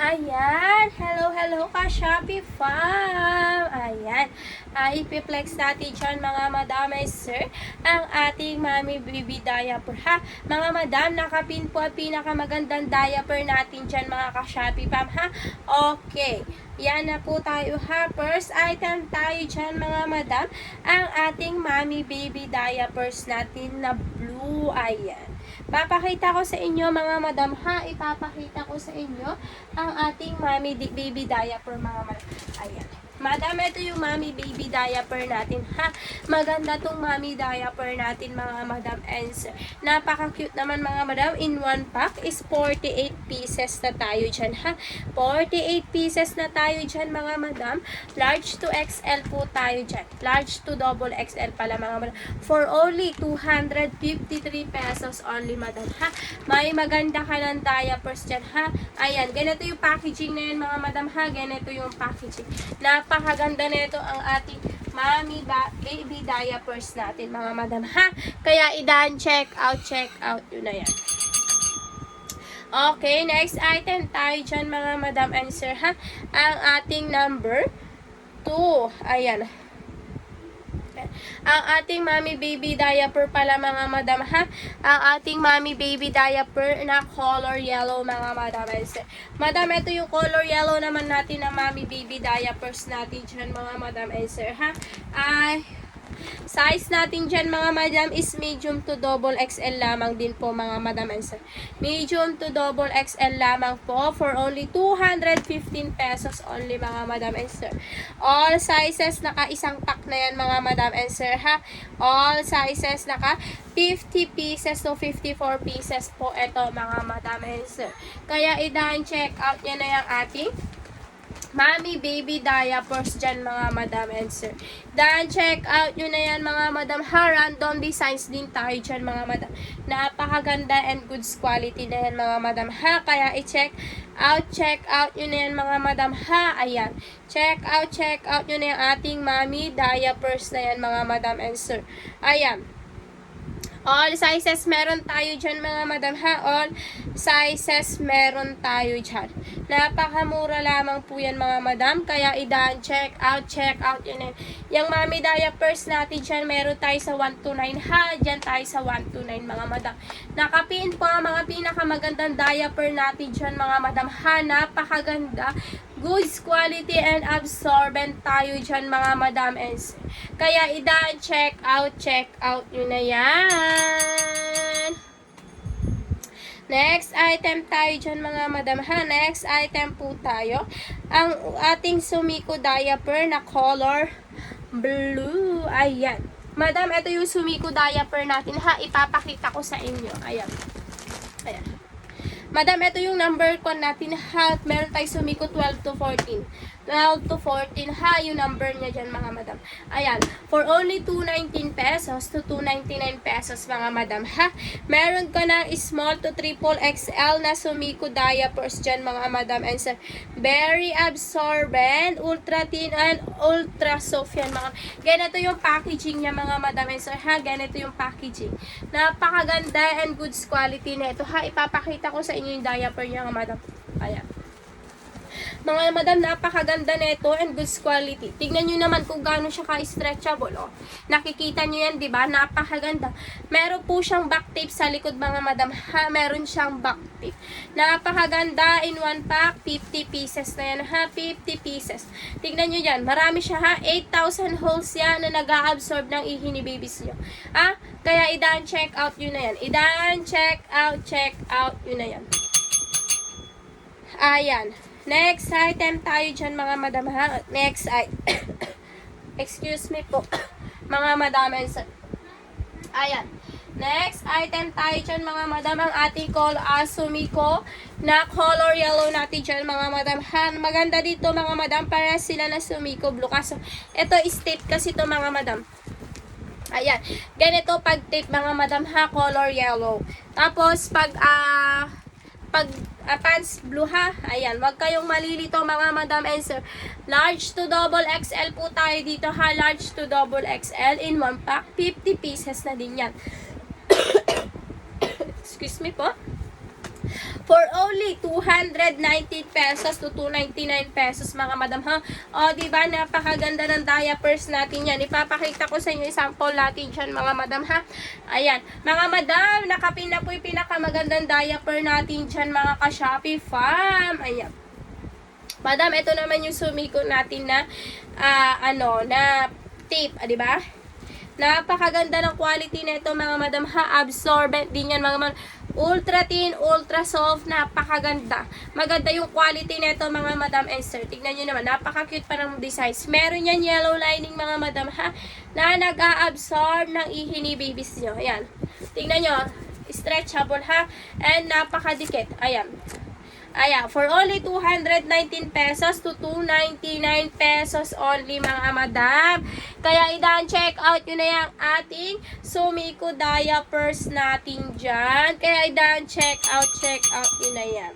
Ayan. Hello, hello ka, Shopee Fam. Ayan. Ipiplex natin dyan, mga madam ay sir, ang ating Mommy Baby Diaper, ha? Mga madam, nakapin po ang pinakamagandang diaper natin dyan, mga ka-Shopee Fam, ha? Okay. Yan na po tayo, ha? First item tayo dyan, mga madam, ang ating Mommy Baby Diapers natin na blue. Ayan. Papakita ko sa inyo, mga madam, ha? Ipapakita ko sa inyo ang ating Mommy Baby Diaper, mga madam. Ayan. Madam, ito yung Mommy Baby Diaper natin, ha? Maganda tong Mommy Diaper natin, mga madam and sir. Napaka-cute naman, mga madam. In one pack is 48 pieces na tayo dyan, ha? 48 pieces na tayo dyan, mga madam. Large to XL po tayo dyan. Large to double XL pala, mga madam. For only 253 pesos only, madam, ha? May maganda ka ng diapers dyan, ha? Ayan, ganito yung packaging na yun, mga madam, ha? Ganito yung packaging. Napakaganda nito ang ating Mommy Baby Diapers natin, mga madam, ha? Kaya check out yun na yan. Okay, next item tayo dyan, mga madam and sir, ha? Ang ating number 2. Ayan. Ang ating Mommy Baby Diaper pala, mga madam, ha? Ang ating Mommy Baby Diaper na color yellow, mga madam. Madam, ito yung color yellow naman natin na Mommy Baby Diapers natin dyan, mga madam and sir, ha? Size natin dyan, mga madam, is medium to double XL lamang din po, mga madam and sir. Medium to double XL lamang po for only 215 pesos only, mga madam and sir. All sizes, naka isang pack na yan, mga madam and sir, ha? All sizes, naka 50 pieces to 54 pieces po ito, mga madam and sir. Kaya check out nyo na yung ating Mommy Baby Diapers dyan, mga madam and sir. Check out nyo na yan, mga madam, ha? Random designs din tayo dyan, mga madam. Napakaganda and goods quality na yan, mga madam, ha? Kaya check out nyo na yan, mga madam, ha? Ayan. Check out nyo na yung ating Mommy Diapers na yan, mga madam and sir. Ayan. All sizes meron tayo dyan, mga madam, ha? All sizes meron tayo dyan. Napakamura lamang po yan, mga madam. Kaya check out yun. Yung Mommy Diapers natin dyan, meron tayo sa 129, ha? Dyan tayo sa 129, mga madam. Nakapin po ang mga pinakamagandang diaper natin dyan, mga madam, ha? Napakaganda. Goods quality and absorbent tayo dyan, mga madam and sir. Kaya check out yun na yan. Next item tayo dyan, mga madam, ha? Next item po tayo. Ang ating Sumiko diaper na color blue. Ayan. Madam, ito yung Sumiko diaper natin, ha? Ipapakita ko sa inyo. Ayan. Ayan. Madam, ito yung number ko natin, ha? Meron tayo Sumiko 12 to 14. 12 to 14, ha? Yung number niya dyan, mga madam. Ayan. For only 219 pesos to 299 pesos, mga madam, ha? Meron ka ng small to triple XL na Sumiko diapers dyan, mga madam and sir. Very absorbent, ultra thin, and ultra soft yan, mga. Ganito yung packaging niya, mga madam and sir, ha? Ganito yung packaging. Napakaganda and goods quality na ito, ha? Ipapakita ko sa inyo yung diaper niya, mga madam. Ayan. Mga madam, napakaganda nito and good quality. Tignan nyo naman kung gaano siya ka-stretchable. Oh. Nakikita nyo yan, di ba? Napakaganda. Meron po siyang back tape sa likod, mga madam. Ha, meron siyang back tape. Napakaganda. In one pack, 50 pieces na yan. Ha, 50 pieces. Tignan nyo yan. Marami siya, ha. 8,000 holes yan na nag-a-absorb ng ihi ni babies nyo. Ha? Kaya check out yun na yan. check out yun na yan. Ayan. Next item tayo dyan, mga madam, ha? Next item. Excuse me po. Mga madam. Ayan. Next item tayo dyan, mga madam. Ang ating Sumiko na color yellow natin dyan, mga madam, ha? Maganda dito, mga madam. Para sila na Sumiko blue. Kaso, ito is tape kasi to, mga madam. Ayan. Ganito pag tape, mga madam, ha? Color yellow. Tapos, pag pants blue, ha? Ayan, wag kayong malilito, mga madam and sir. Large to double XL po tayo dito, ha? Large to double XL in one pack. 50 pieces na din yan. Excuse me po. For only 219 pesos to 299 pesos mga madam ha. O diba napakaganda ng diapers natin yan. Ipapakita ko sa inyo sample natin dyan mga madam ha. Ayan. Mga madam, nakapin na po yung pinakamagandang diaper natin dyan mga ka-Shopee fam. Ayan. Madam, ito naman yung sumiko natin na na tape, di ba? Napakaganda ng quality nito mga madam ha. Absorbent din yan mga madam. Ultra thin, ultra soft, napakaganda. Maganda yung quality nito mga madam and sir. Tignan nyo naman, napaka-cute pa ng designs. Meron yan yellow lining mga madam ha, na nag-a-absorb ng ihi ni babies nyo. Ayan. Tignan nyo, stretchable ha, and napakadikit. Ayan. Ayan, for only 219 pesos to 299 pesos only mga madam. Kaya check out yun na yung ating Sumiko diapers natin dyan. Kaya check out yun na yan.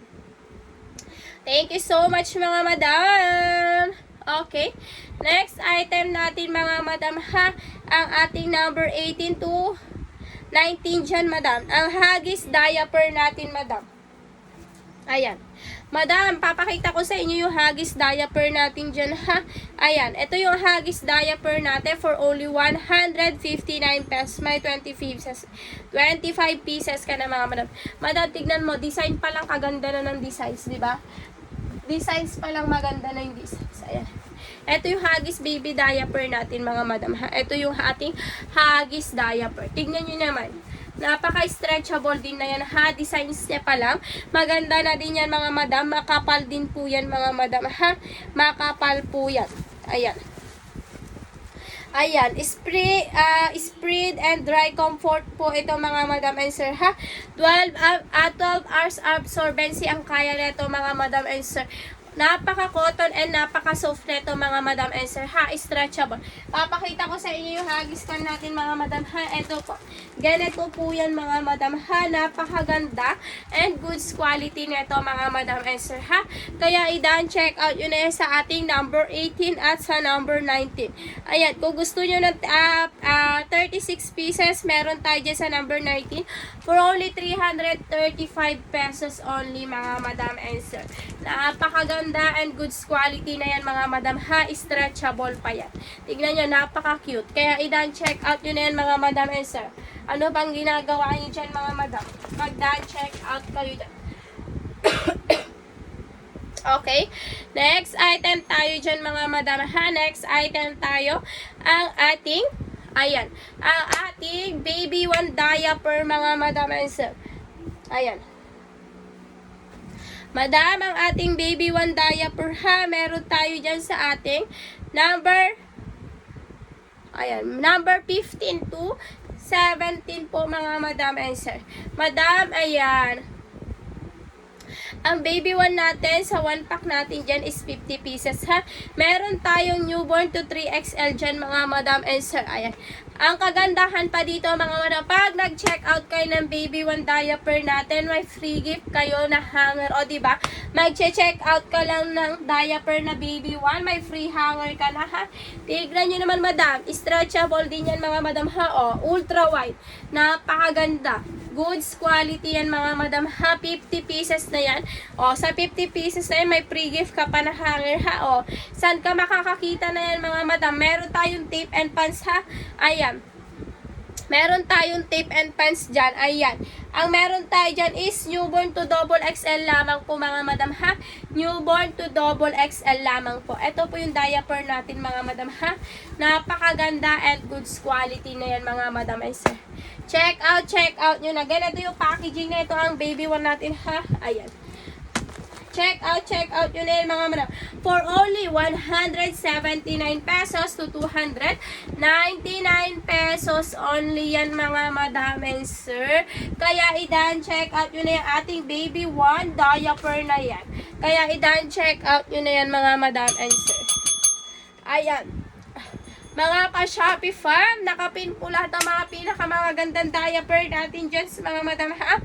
Thank you so much mga madam. Okay, next item natin mga madam ha, ang ating number 18 to 19 dyan madam. Ang Huggies diaper natin madam. Ayan. Madam, papakita ko sa inyo yung Huggies diaper natin dyan ha. Ayan, ito yung Huggies diaper natin for only 159 pesos. May 25 pieces ka na mga madam. Madam, tignan mo, design pa lang kaganda na ng designs, di ba? Designs pa lang maganda na yung designs. Ayan. Ito yung Huggies baby diaper natin mga madam ha. Ito yung ating Huggies diaper. Tignan nyo naman. Napaka-stretchable din na yan ha. Designs niya pa lang. Maganda na din yan mga madam. Makapal din po yan mga madam ha. Makapal po yan. Ayan. Ayan. Spread and dry comfort po ito mga madam and sir ha. 12 hours absorbency ang kaya nito mga madam and sir. Napaka-cotton and napaka-soft nito mga madam and sir ha, stretchable. Papakita ko sa inyo yung Huggies can natin mga madam ha. Ito po. Ganito po yan mga madam ha. Napakaganda and goods quality nito mga madam and sir ha. Kaya check out yun na sa ating number 18 at sa number 19. Ayan, kung gusto nyo ng 36 pieces, meron tayo dyan sa number 19 for only 335 pesos only mga madam and sir. Napakaganda and goods quality na yan mga madam ha. Stretchable pa yan. Tignan nyo, napaka-cute. Kaya check out yun na yan mga madam and sir. Ano bang ginagawa nyo dyan mga madam? Mag-check out kayo dyan. Okay. Next item tayo dyan mga madam ha. Next item tayo. Ang ating, ayan. Ang ating baby one diaper mga madam and sir. Ayan. Madam, ang ating baby one diaper ha, meron tayo dyan sa ating number 15 to 17 po mga madam and sir. Madam, ayan. Ang baby one natin sa one pack natin dyan is 50 pieces ha. Meron tayong newborn to 3XL dyan mga madam and sir. Ayan. Ang kagandahan pa dito mga madam, pag nag-check out kayo ng baby one diaper natin, may free gift kayo na hanger. O diba? Mag-check out ka lang ng diaper na baby one, may free hanger ka na ha. Tignan nyo naman madam, stretchable din yan mga madam ha. O, ultra wide. Napakaganda. Goods quality yan mga madam ha. 50 pieces na yan. O, sa 50 pieces na yan, may free gift ka pa na hanger ha. O, saan ka makakakita na yan mga madam? Meron tayong tape and pants ha. Ayan. Meron tayong tape and pants dyan. Ayan. Ang meron tayo dyan is newborn to double XL lamang po mga madam ha. Newborn to double XL lamang po. Ito po yung diaper natin mga madam ha. Napakaganda and goods quality na yan mga madam and sir. Check out nyo na. Ganito yung packaging na ito ang baby one natin ha. Ayan. Check out yun na yun mga madam. For only 179 pesos to 299 pesos only yan mga madam and sir. Kaya check out yun na yung ating baby one diaper na yan. Kaya check out yun na yan mga madam and sir. Ayan. Mga ka-Shopee fam, nakapin po lahat ng mga pinakamagandang diaper natin dyan sa mga madam ha.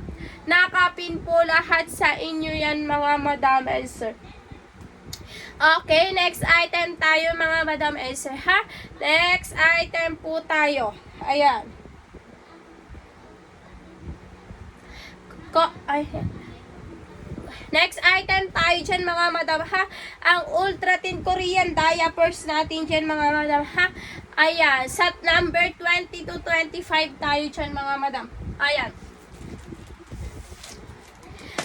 Nakapin po lahat sa inyo yan mga madam and sir. Okay, next item tayo mga madam and sir ha. Next item po tayo. Ayan. Next item tayo dyan mga madam ha. Ang Ultra Thin Korean diapers natin dyan mga madam ha. Ayan. Set number 20 to 25 tayo dyan mga madam. Ayan.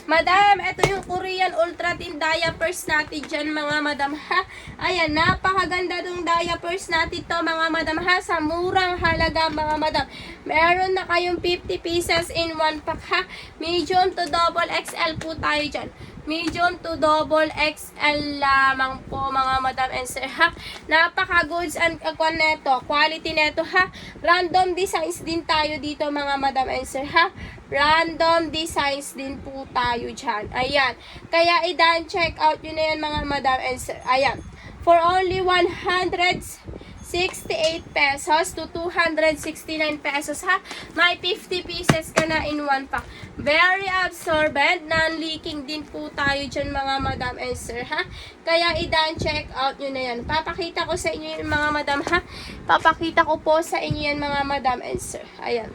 Madam, ito yung Korean Ultra Thin diapers natin dyan mga madam ha. Ayan, napakaganda ng diapers natin to mga madam ha. Sa murang halaga mga madam. Meron na kayong 50 pieces in one pack ha. Medium to double XL po tayo dyan. Medium to double XL lamang po mga madam and sir ha. Napaka goods and quality neto ha. Random designs din tayo dito mga madam and sir ha. Random designs din po tayo dyan. Ayan. Kaya i-dan check out yun na yan mga madam and sir. Ayan. For only 168 pesos to 269 pesos ha. May 50 pieces ka na in one pack. Very absorbent, non-leaking din po tayo dyan mga madam and sir ha. Kaya i-dan check out nyo na yan. Papakita ko sa inyo yung mga madam ha. Papakita ko po sa inyo yan mga madam and sir. Ayan.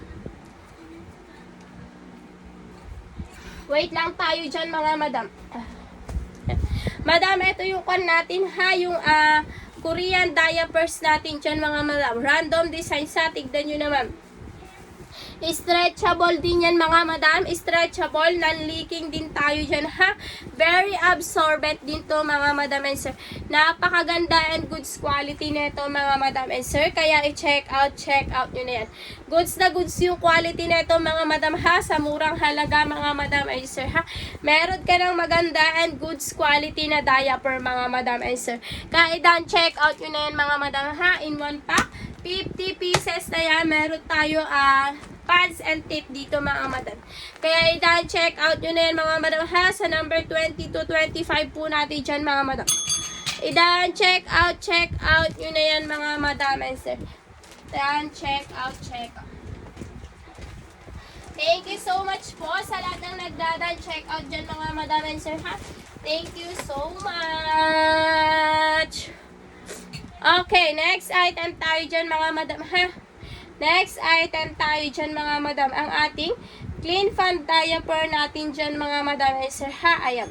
Wait lang tayo dyan mga madam. Madam, ito yung kan natin ha. Yung Korean diapers natin dyan mga madam. Random design sa. Tignan nyo naman. Stretchable din yan mga madam. Stretchable. Non-leaking din tayo dyan ha. Very absorbent din to mga madam and sir. Napakaganda and goods quality nito mga madam and sir. Kaya i-check out nyo na yan. Goods na goods yung quality nito mga madam ha. Sa murang halaga mga madam and sir ha. Meron ka ng maganda and goods quality na diaper mga madam and sir. Kaya i-dan check out nyo na yan mga madam ha. In one pack. 50 pieces na yan. Meron tayo pads and tip dito mga madam. Kaya i-dan check out nyo na yan mga madam ha. Sa number 20 to 25 po natin dyan mga madam. I-dan check out nyo na yan mga madam and sir. Dan check out. Thank you so much po sa lahat ng nagdadan check out dyan mga madam and sir ha. Thank you so much. Okay, next item tayo dyan mga madam ha. Next item tayo dyan mga madam. Ang ating clean fan diaper natin dyan mga madam and sir ha. Ayan.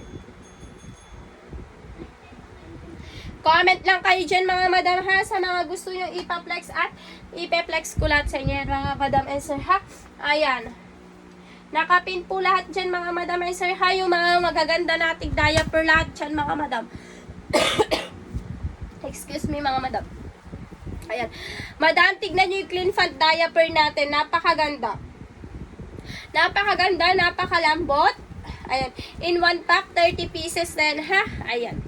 Comment lang kayo dyan mga madam ha. Sa mga gusto nyo ipaplex at ipeplex ko lahat sa inyo mga madam and sir ha. Ayan. Nakapin po lahat dyan mga madam and sir ha. Yung mga magaganda nating diaper lahat dyan mga madam. Excuse me mga madam. Ayan. Madam, tignan nyo yung clean fan diaper natin. Napakaganda. Napakaganda, napakalambot. Ayan. In one pack, 30 pieces na yan ha. Ayan.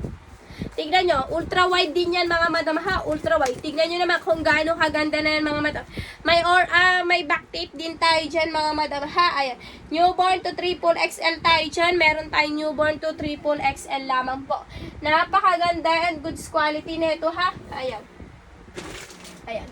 Tignan nyo, ultra wide din yan mga madam ha. Ultra wide. Tignan nyo naman kung gaano kaganda na yan mga madam. May back tape din tayo dyan mga madam ha. Ayan. Newborn to triple XL tayo dyan. Meron tayong newborn to triple XL lamang po. Napakaganda and goods quality na ito ha. Ayan. Ayan.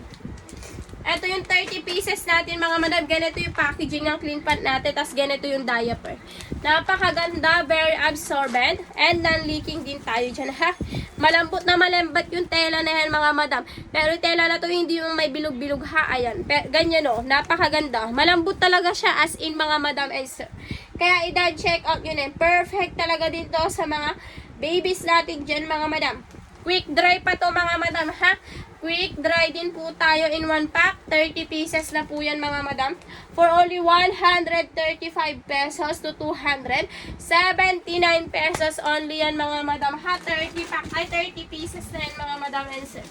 Ito yung 30 pieces natin mga madam. Ganito yung packaging ng clean pant natin. Tapos ganito yung diaper. Napakaganda, very absorbent, and non-leaking din tayo dyan ha. Malambot na malambot yung tela na yan mga madam. Pero yung tela na to hindi yung may bilog-bilog ha. Ayan. Ganyan o. Napakaganda. Malambot talaga siya as in mga madam and sir. Kaya i-dan check out yun eh. Perfect talaga din to sa mga babies natin dyan mga madam. Quick dry pa to mga madam ha. Quick dry din po tayo in one pack. 30 pieces na po yan mga madam. For only 135 pesos to 279 pesos only yan mga madam ha. 30 pieces na yan mga madam and sir.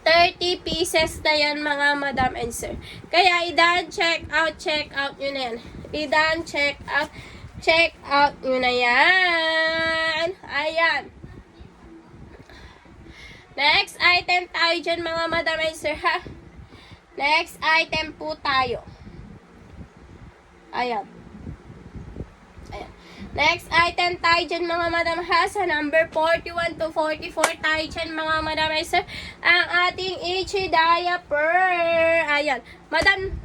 30 pieces na yan mga madam and sir. Kaya i-dan check out yun na yan. I-dan check out yun na yan. Ayan. Next item tayo dyan mga madam and sir ha. Next item po tayo. Ayan. Ayan. Next item tayo dyan mga madam ha. Sa number 41 to 44 tayo dyan mga madam and sir. Ang ating Ichi diaper. Ayan. Madam,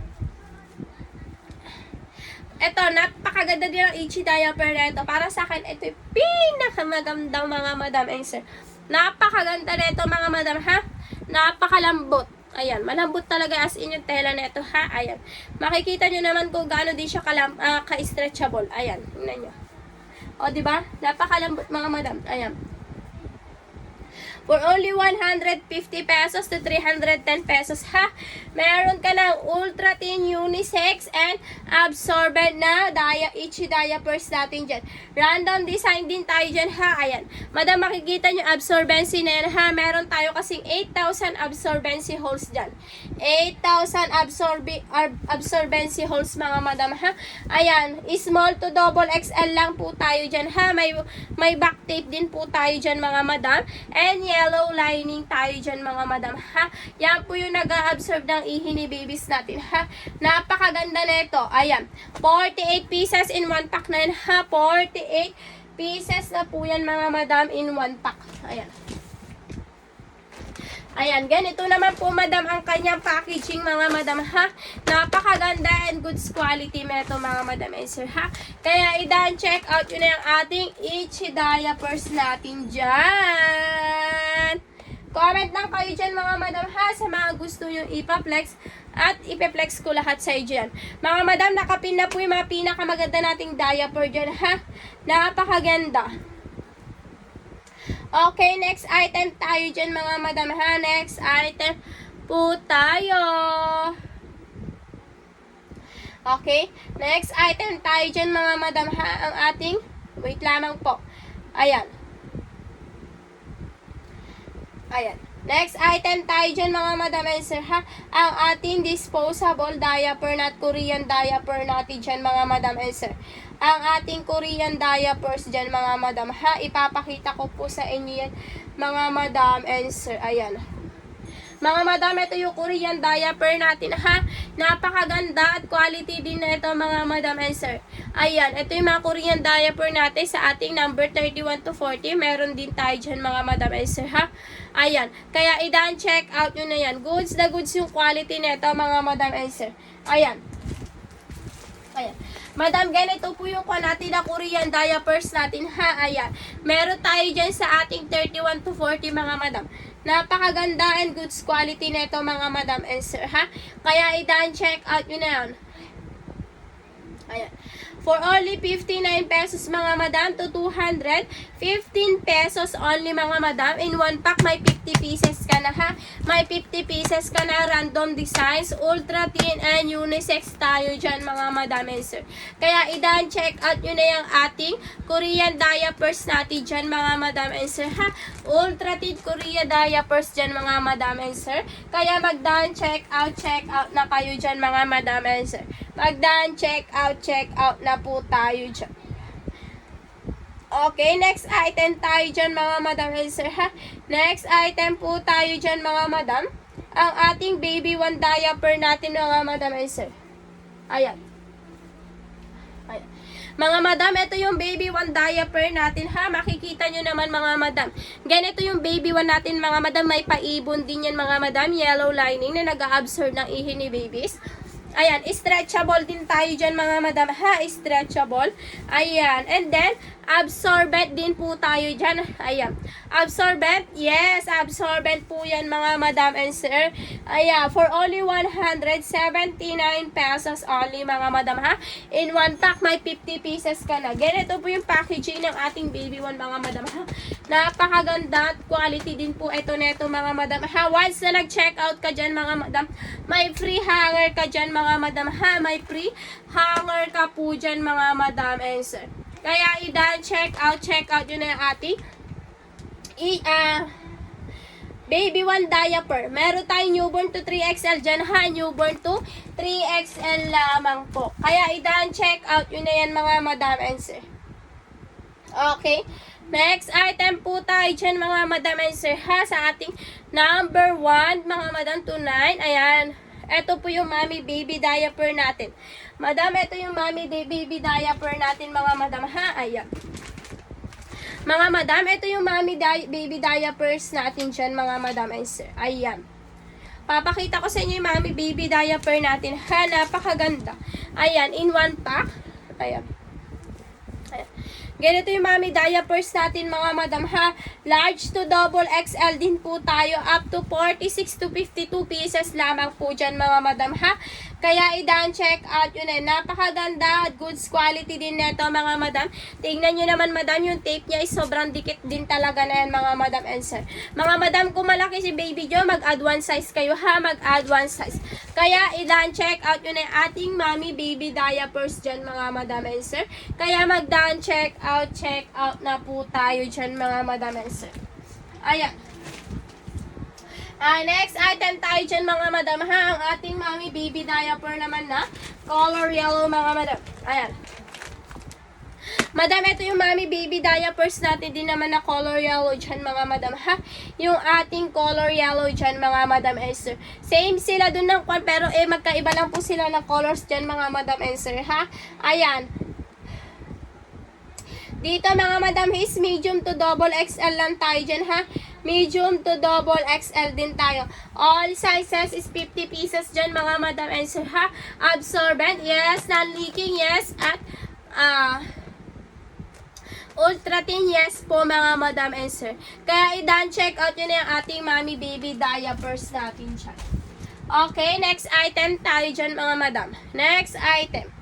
ito, napakaganda din ang Ichi diaper na ito. Para sa akin, ito yung pinakamagandang mga madam and sir. Napakaganda nito mga madam ha. Napakalambot. Ayan, malambot talaga as in yung tela nito ha. Ayan. Makikita nyo naman kung gaano din siya ka-stretchable. Ayan, tingnan nyo. O, di ba? Napakalambot mga madam. Ayan. For only 150 pesos to 310 pesos, ha? Meron ka ng ultra thin unisex and absorbent na Ichi diapers natin dyan. Random design din tayo dyan, ha? Ayan. Madam, makikita nyo absorbency na yan, ha? Meron tayo kasing 8,000 absorbency holes dyan. 8,000 absorbency holes, mga madam, ha? Ayan. Small to double XL lang po tayo dyan, ha? May back tape din po tayo dyan, mga madam. And yellow lining tayo dyan, mga madam, ha? Yan po yung nag-absorb ng ihi ni babies natin, ha? Napakaganda na ito. Ayan. 48 pieces in one pack na yan, ha? 48 pieces na po yan, mga madam, in one pack. Ayan. Ayan, ganito naman po, madam, ang kanyang packaging, mga madam, ha? Napakaganda and goods quality na ito, mga madam and sir, ha? Kaya, check out yun na yung ating Ichi diapers natin dyan. Comment lang kayo dyan, mga madam, ha? Sa mga gusto nyo ipaplex at ipeplex ko lahat sa dyan. Mga madam, nakapin na po yung mga pinakamaganda nating diaper dyan, ha? Napakaganda. Okay, next item tayo dyan, mga madam, ha? Next item po tayo. Okay, next item tayo dyan, mga madam, ha? Ang ating, wait lamang po. Ayan. Ayan. Next item tayo dyan, mga madam and sir, ha? Ang ating disposable diaper at Korean diaper natin dyan, mga madam and sir. Ang ating Korean diapers dyan, mga madam, ha? Ipapakita ko po sa inyo yan, mga madam and sir. Ayan. Mga madam, ito yung Korean diaper natin, ha? Napakaganda at quality din na ito, mga madam and sir. Ayan, ito yung mga Korean diaper natin sa ating number 31 to 40. Meron din tayo dyan, mga madam and sir, ha? Ayan, kaya check out nyo na yan. Goods na goods yung quality na ito, mga madam and sir. Ayan. Ayan. Madam, ganito po yung natin na Korean diapers natin, ha? Ayan. Meron tayo dyan sa ating 31 to 40, mga madam. Napakaganda and goods quality na ito, mga madam and sir, ha? Kaya check out nyo na yan. Ayan. For only 59 pesos, mga madam, to 215 pesos only, mga madam. In one pack, may 50 pieces ka na, ha? May 50 pieces ka na, random designs, ultra thin and unisex tayo dyan, mga madam and sir. Kaya check out nyo na yung ating Korean diapers natin dyan, mga madam and sir, ha? Ultra thin Korean diapers dyan, mga madam and sir. Kaya check out na kayo dyan, mga madam and sir. check out na po tayo dyan. Okay, next item tayo dyan, mga madam and sir, ha? Next item po tayo dyan, mga madam. Ang ating baby one diaper natin, mga madam and sir. Ayan. Ayan. Mga madam, ito yung baby one diaper natin, ha? Makikita nyo naman, mga madam. Ganito yung baby one natin, mga madam. May paibon din yan, mga madam. Yellow lining na nag-absorb ng ihi ni babies. Ayan, stretchable din tayo dyan, mga madam, ha? Stretchable. Ayan. And then, absorbent din po tayo dyan. Ayan. Absorbent? Yes, absorbent po yan, mga madam and sir. Ayan, for only 179 pesos only, mga madam, ha? In one pack, may 50 pieces ka na. Ganito po yung packaging ng ating baby one, mga madam, ha? Napakaganda at quality din po ito neto, mga madam, ha? Once na nag-check out ka dyan, mga madam, may free hanger ka dyan, mga madam, ha? May free hanger ka po dyan, mga madam and sir. Kaya check out yun na yung ating baby one diaper. Meron tayong newborn to 3XL dyan, ha? Newborn to 3XL lamang po. Kaya check out yun na yan, mga madam and sir. Okay. Next item po tayo dyan, mga madam and sir, ha? Sa ating number 1, mga madam, to 9. Ayan. Ito po yung mommy baby diaper natin. Madam, ito yung mommy baby diaper natin, mga madam, ha? Ayan. Mga madam, ito yung mommy baby diapers natin dyan, mga madam and sir. Ayan. Papakita ko sa inyo yung mommy baby diaper natin, ha? Napakaganda. Ayan, in one pack. Ayan. Ayan. Ganito yung mami diapers natin mga madam ha. Large to double XL din po tayo. Up to 46 to 52 pieces lamang po dyan mga madam ha. Kaya i-down check out yun eh. Napakaganda at goods quality din neto mga madam. Tingnan nyo naman madam, yung tape niya is sobrang dikit din talaga na yan mga madam and sir. Mga madam, kung malaki si baby nyo, mag-add one size kayo ha. Mag-add one size. Kaya i-down check out yun eh ating mami baby diapers dyan mga madam and sir. Kaya mag-down check out na po tayo dyan mga madam and sir. Ayan. Next item tayo dyan mga madam ha. Ang ating mami baby diaper naman na color yellow mga madam. Ayan. Madam, ito yung mami baby diapers natin din naman na color yellow dyan mga madam ha. Yung ating color yellow dyan mga madam and sir. Same sila dun ng kwan pero magkaiba lang po sila ng colors dyan mga madam and sir ha. Ayan. Dito mga madam is medium to double XL lang tayo dyan ha. Medium to double XL din tayo. All sizes is 50 pieces dyan mga madam and sir ha. Absorbent, yes. Non-leaking, yes. At ultra thin, yes po mga madam and sir. Kaya i-done check out yun yung ating mami baby diapers natin dyan. Okay, next item tayo dyan mga madam. Next item.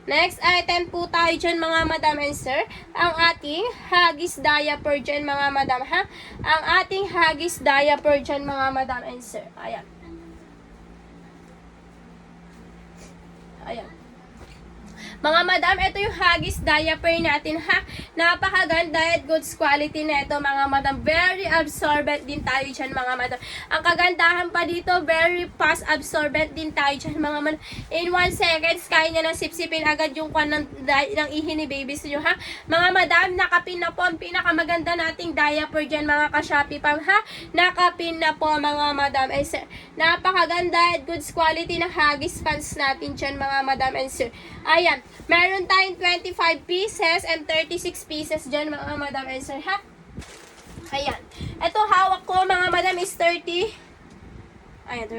Next item po tayo dyan mga madam and sir. Ang ating Huggies diaper dyan mga madam ha. Ang ating Huggies diaper dyan mga madam and sir. Ayan. Ayan. Mga madam, ito yung Huggies diaper natin ha. Napakaganda at goods quality na ito mga madam. Very absorbent din tayo dyan mga madam. Ang kagandahan pa dito, very fast absorbent din tayo dyan mga madam. In 1 seconds, kaya niya nang sipsipin agad yung kwan ng ihi ni babies nyo ha. Mga madam, nakapin na po ang pinakamaganda nating diaper dyan mga ka-Shopee pam ha. Nakapin na po mga madam. Napakaganda at goods quality ng Huggies pants natin dyan mga madam and sir. Ayan. Meron tayong 25 pieces and 36 pieces dyan mga madam and sir ha. Ayan. Ito hawak ko mga madam is 30. Ayan,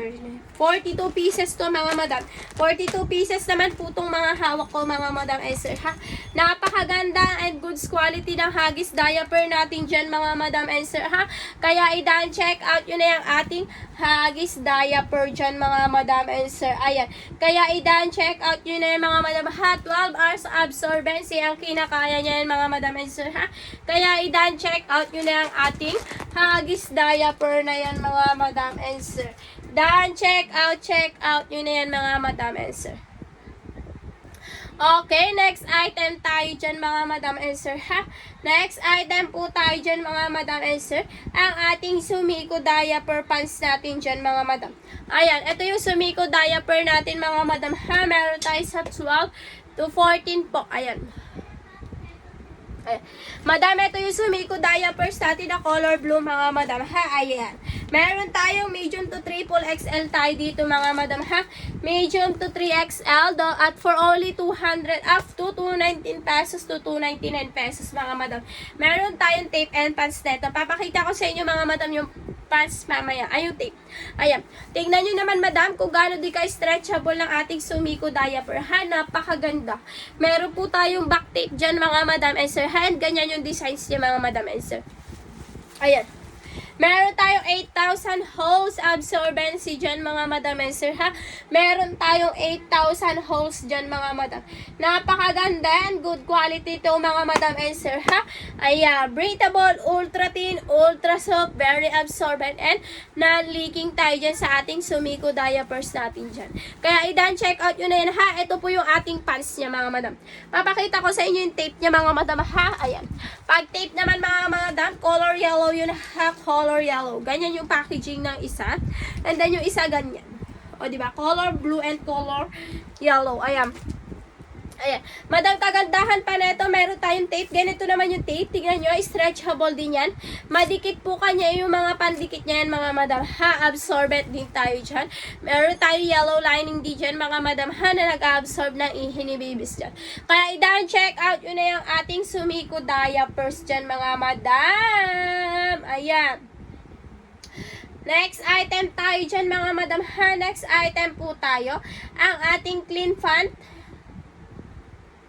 42 pieces to mga madam. 42 pieces naman po itong mga hawak ko mga madam and sir ha. Napakaganda and goods quality ng Huggies diaper natin dyan mga madam and sir ha. Kaya i-done check out yun na yung ating Huggies diaper dyan mga madam and sir. Ayan. Kaya i-done check out yun na yung mga madam ha. 12 hours absorbency ang kinakaya niya yan mga madam and sir ha. Kaya i-done check out yun na yung ating Huggies diaper na yan mga madam and sir. Done, check out yun na yan mga madam and sir. Okay, next item tayo dyan mga madam and sir ha. Next item po tayo dyan mga madam and sir. Ang ating Sumiko diaper pants natin dyan mga madam. Ayan, ito yung Sumiko diaper natin mga madam ha. Meron tayo sa 12 to 14 po. Ayan. Madam, ito yung Sumiko diapers natin na color blue mga madam ha. Ayan. Meron tayong medium to triple XL tayo dito mga madam ha. Medium to 3XL at for only 200 up to 219 pesos to 299 pesos mga madam. Meron tayong tape and pants neto. Papakita ko sa inyo mga madam yung pants mamaya. Ay, yung tape. Ayan. Tingnan nyo naman madam kung gaano di ka-stretchable ng ating Sumiko diaper ha. Napakaganda. Meron po tayong back tape dyan mga madam and sir. And ganyan yung designs niya mga madam and sir. Ayan. Meron tayong 8,000 holes absorbency dyan mga madam and sir ha. Meron tayong 8,000 holes dyan mga madam. Napakaganda and good quality to mga madam and sir ha. Ayan, breathable, ultra thin, ultra soft, very absorbent and non-leaking tayo dyan sa ating Sumiko diapers natin dyan. Kaya i-done check out yun na yan ha. Ito po yung ating pants niya mga madam. Papakita ko sa inyo yung tape niya mga madam ha. Ayan. Pag tape naman mga madam, color yellow yun ha. Color yellow. Ganyan yung packaging ng isa. And then yung isa ganyan. O diba? Color blue and color yellow. Ayan. Ayan. Madam, kagandahan pa na ito. Meron tayong tape. Ganito naman yung tape. Tignan nyo. Stretchable din yan. Madikit po kanya yung mga pandikit niya yan mga madam. Ha, absorbent din tayo dyan. Meron tayo yellow lining din dyan mga madam. Ha, na nag-absorb ng ihi ni babies dyan. Kaya i-done check out yun na yung ating Sumiko diapers dyan mga madam. Ayan. Next item tayo dyan mga madam ha. Next item po tayo. Ang ating clean fan.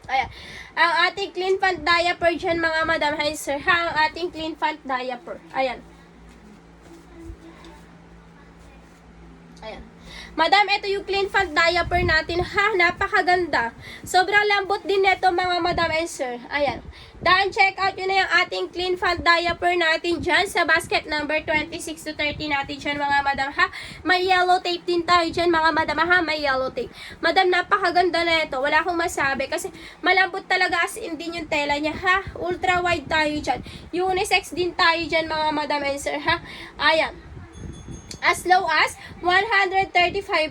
Ayan. Ang ating clean pant diaper dyan mga madam and sir ha. Ang ating clean pant diaper. Ayan. Ayan. Madam, ito yung clean pant diaper natin ha. Napakaganda. Sobrang lambot din nito mga madam and sir. Ayan. Daan, check out yun na yung ating clean pant diaper natin dyan sa basket number 26 to 30 natin dyan mga madam ha. May yellow tape din tayo dyan mga madam ha. May yellow tape. Madam, napakaganda na ito. Wala akong masabi kasi malambot talaga as in din yung tela niya ha. Ultra wide tayo dyan. Unisex din tayo dyan mga madam and sir ha. Ayan. As low as 135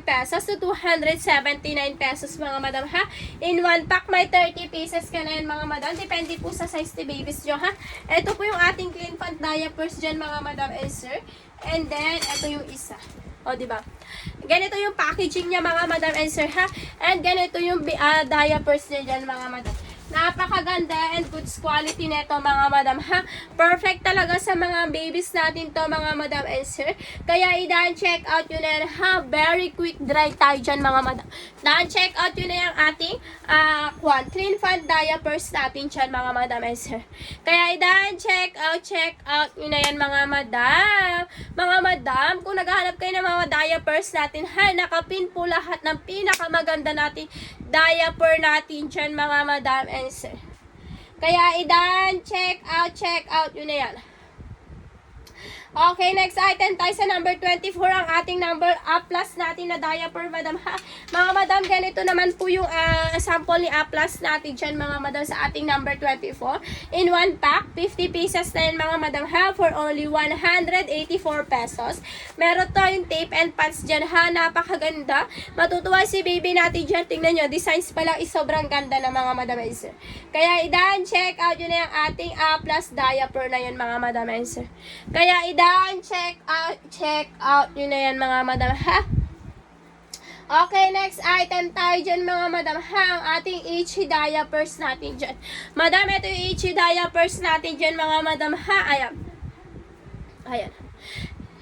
pesos to 279 pesos mga madam ha. In one pack may 30 pieces ka na yan mga madam. Depende po sa size ni babies nyo ha. Ito po yung ating clean pant diapers dyan mga madam and sir. And then, ito yung isa. O, diba? Ganito yung packaging niya mga madam and sir ha. And ganito yung diapers niya dyan mga madam. Napakaganda and good quality nito mga madam ha. Perfect talaga sa mga babies natin to mga madam and sir. Kaya i-daan check out yun na yan ha. Very quick dry tayo dyan mga madam. Daan check out yun na yung ating clean pant diapers natin dyan mga madam and sir. Kaya i-daan check out yun na yan mga madam. Mga madam, kung naghahanap kayo ng mga diapers natin ha, nakapin po lahat ng pinakamaganda natin diaper natin dyan mga madam and sir. Kaya idan, check out yun na yan. Okay, next item tayo sa number 24, ang ating number A+ natin na diaper, madam ha. Mga madam, ganito naman po yung sample ni A+ natin dyan, mga madam, sa ating number 24. In one pack, 50 pieces na yun, mga madam ha, for only 184 pesos. Meron tayong tape and pads dyan ha, napakaganda. Matutuwa si baby natin dyan, tingnan nyo, designs pa lang is sobrang ganda na mga madam and sir. Kaya idan, check out yun na yung ating A+ diaper na yun, mga madam and sir. Kaya idan, check out yun na yan mga madam ha. Okay, next item tayo dyan mga madam ha. Ang ating Ichi diapers natin dyan. Madam, ito yung Ichi diapers natin dyan mga madam ha. Ayan. Ayan.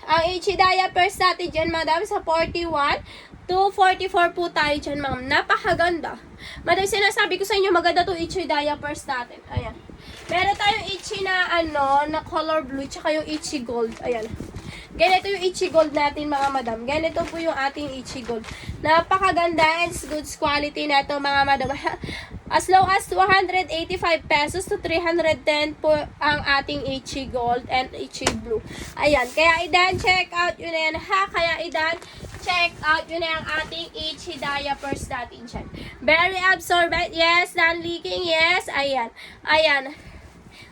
Ang Ichi diapers natin dyan madam sa 41 to 44 po tayo dyan mga. Napakaganda. Madam, sinasabi ko sa inyo maganda to Ichi diapers natin. Ayan. Meron tayong Ichi na na color blue, tsaka yung Ichi gold. Ayan. Ganito yung Ichi gold natin mga madam. Ganito po yung ating Ichi gold. Napakaganda and good quality na ito mga madam. As low as 285 pesos to 310 po ang ating Ichi gold and Ichi blue. Ayan. Kaya idan, check out yun na yan ha. Kaya idan, check out yun na yung ating Ichi diapers natin dyan. Very absorbent. Yes. Non-leaking. Yes. Ayan. Ayan.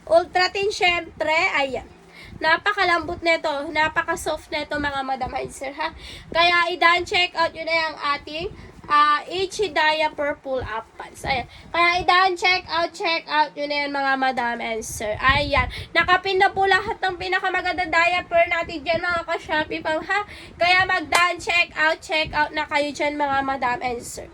Ultra thin syempre. Ayan. Napakalambot nito. Napaka-soft nito mga madam and sir ha. Kaya idan, check out yun na yung ating Ichi diaper pull-up pants. Ayan. Kaya idan, check out yun na yan mga madam and sir. Ayan. Nakapin na po lahat ng pinakamaganda diaper natin dyan mga ka-Shopee pang ha. Kaya magdaan, check out na kayo dyan mga madam and sir.